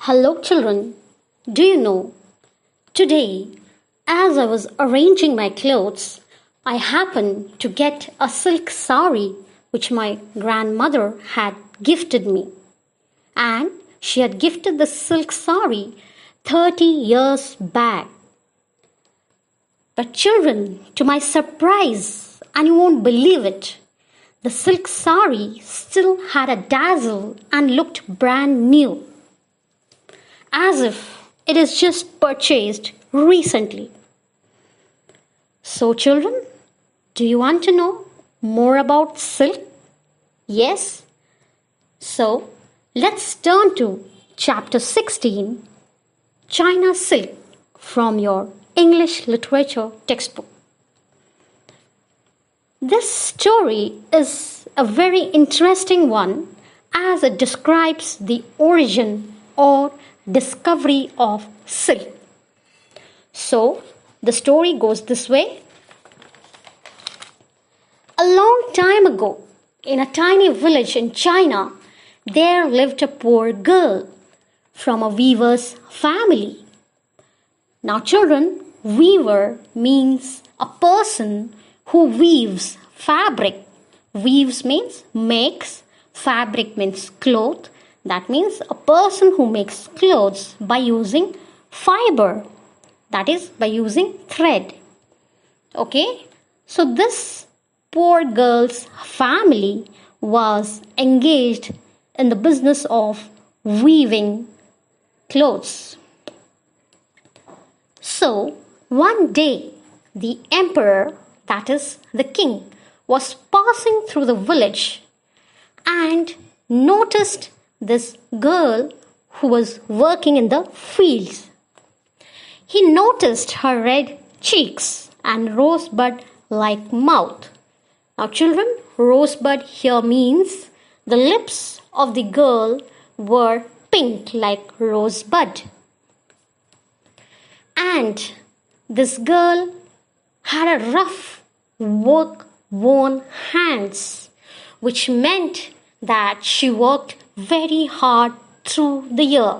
Hello, children. Do you know? Today, as I was arranging my clothes, I happened to get a silk sari which my grandmother had gifted me. And she had gifted the silk sari 30 years back. But, children, to my surprise, and you won't believe it, the silk sari still had a dazzle and looked brand new, as if it is just purchased recently. So, children, do you want to know more about silk? Yes? So, let's turn to chapter 16, China Silk, from your English literature textbook. This story is a very interesting one as it describes the origin or discovery of silk. So, the story goes this way. A long time ago, in a tiny village in China, there lived a poor girl from a weaver's family. Now, children, weaver means a person who weaves fabric. Weaves means makes, fabric means cloth. That means a person who makes clothes by using fiber. That is, by using thread. Okay? So this poor girl's family was engaged in the business of weaving clothes. So, one day, the emperor, that is, the king, was passing through the village and noticed this girl who was working in the fields. He noticed her red cheeks and rosebud-like mouth. Now, children, rosebud here means the lips of the girl were pink like rosebud. And this girl had a rough, work-worn hands, which meant that she worked very hard through the year.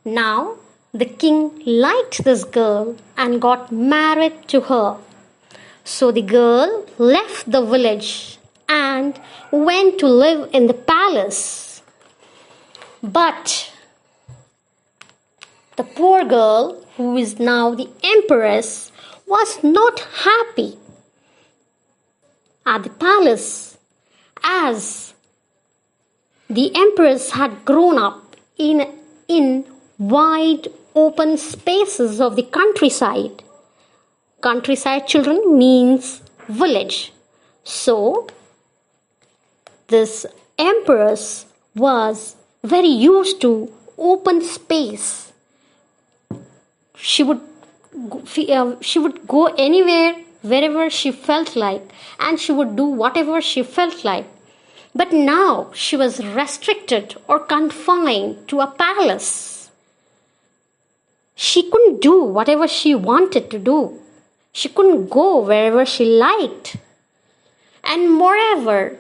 Now, the king liked this girl and got married to her. So the girl left the village and went to live in the palace. But the poor girl, who is now the empress, was not happy at the palace, as the empress had grown up in wide open spaces of the countryside. Countryside, children, means village. So, this empress was very used to open space. She would go anywhere, wherever she felt like, and she would do whatever she felt like. But now she was restricted or confined to a palace. She couldn't do whatever she wanted to do. She couldn't go wherever she liked. And moreover,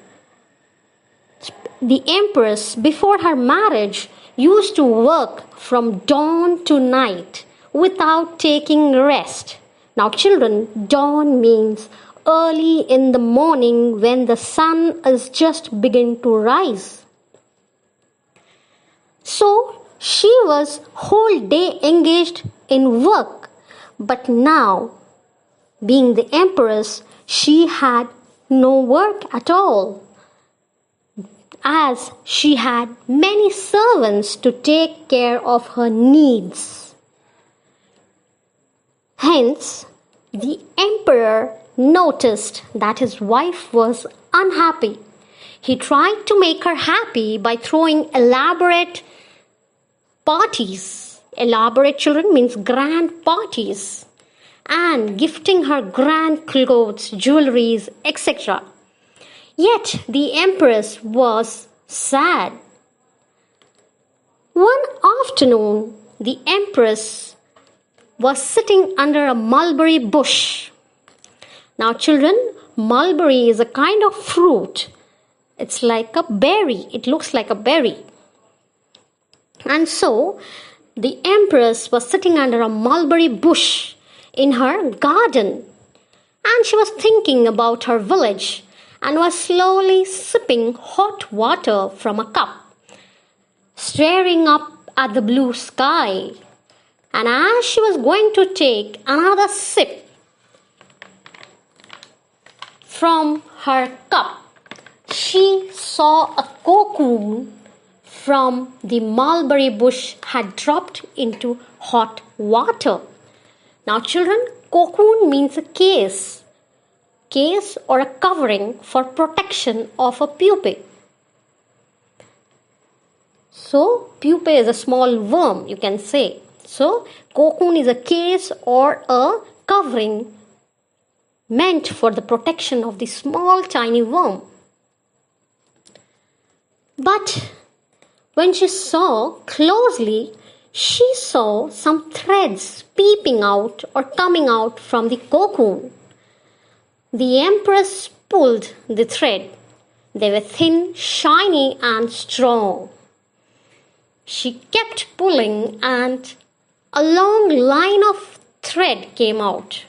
the empress, before her marriage, used to work from dawn to night without taking rest. Now, children, dawn means early in the morning when the sun is just beginning to rise. So, she was whole day engaged in work. But now, being the empress, she had no work at all, as she had many servants to take care of her needs. Hence, the emperor noticed that his wife was unhappy. He tried to make her happy by throwing elaborate parties. Elaborate, children, means grand parties. And gifting her grand clothes, jewelries, etc. Yet the empress was sad. One afternoon, the empress was sitting under a mulberry bush. Now, children, mulberry is a kind of fruit. It's like a berry. It looks like a berry. And so the empress was sitting under a mulberry bush in her garden, and she was thinking about her village and was slowly sipping hot water from a cup, staring up at the blue sky. And as she was going to take another sip from her cup, she saw a cocoon from the mulberry bush had dropped into hot water. Now children, cocoon means a case or a covering for protection of a pupae. So pupae is a small worm, you can say. So cocoon is a case or a covering meant for the protection of the small tiny worm. But when she saw closely, she saw some threads peeping out or coming out from the cocoon. The empress pulled the thread. They were thin, shiny, and strong. She kept pulling, and a long line of thread came out.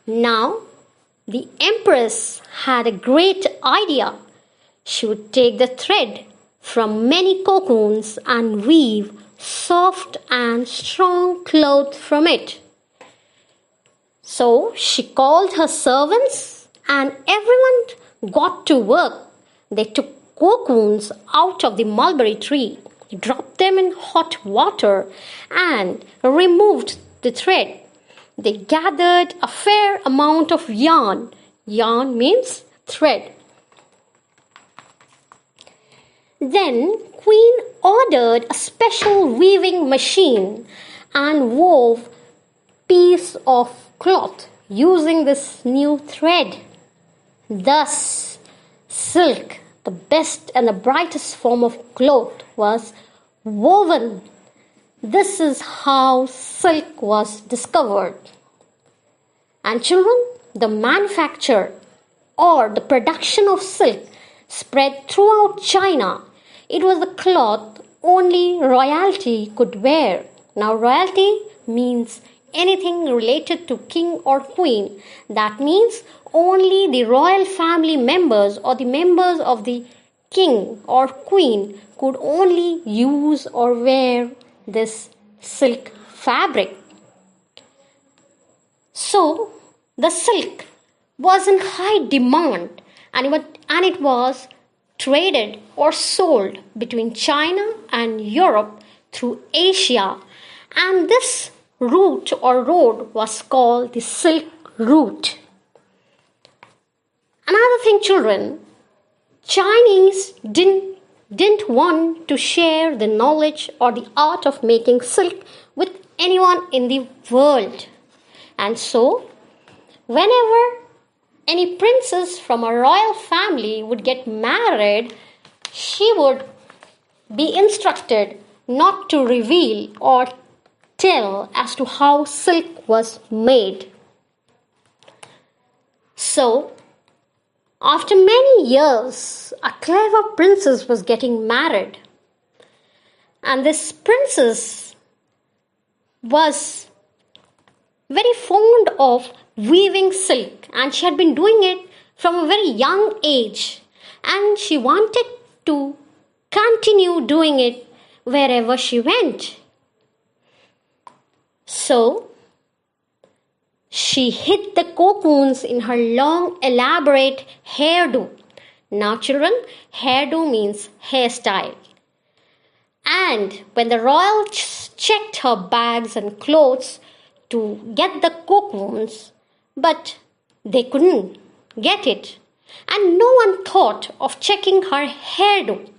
Now, the empress had a great idea. She would take the thread from many cocoons and weave soft and strong cloth from it. So she called her servants, and everyone got to work. They took cocoons out of the mulberry tree, dropped them in hot water, and removed the thread. They gathered a fair amount of yarn. Yarn means thread. Then Queen ordered a special weaving machine and wove piece of cloth using this new thread. Thus, silk, the best and the brightest form of cloth, was woven. This is how silk was discovered. And children, the manufacture or the production of silk spread throughout China. It was the cloth only royalty could wear. Now, royalty means anything related to king or queen. That means only the royal family members or the members of the king or queen could only use or wear this silk fabric. So, the silk was in high demand, and it was traded or sold between China and Europe through Asia, and this route or road was called the Silk Route. Another thing, children, Chinese didn't want to share the knowledge or the art of making silk with anyone in the world. And so, whenever any princess from a royal family would get married, she would be instructed not to reveal or tell as to how silk was made. So, after many years, a clever princess was getting married. And this princess was very fond of weaving silk, and she had been doing it from a very young age, and she wanted to continue doing it wherever she went. So she hid the cocoons in her long elaborate hairdo. Now children, hairdo means hairstyle. And when the royals checked her bags and clothes to get the cocoons, but they couldn't get it, and no one thought of checking her hairdo.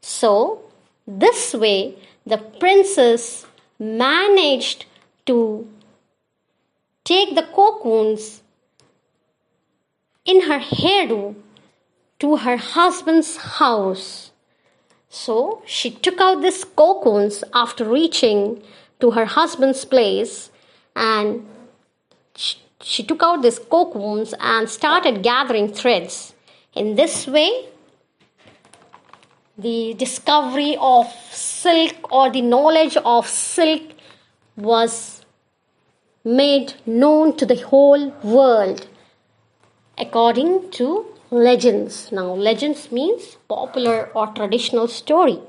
So, this way, the princess managed to take the cocoons in her hairdo to her husband's house. So, she took out these cocoons after reaching to her husband's place, and she took out these cocoons and started gathering threads. In this way, the discovery of silk or the knowledge of silk was made known to the whole world according to legends. Now, legends means popular or traditional story.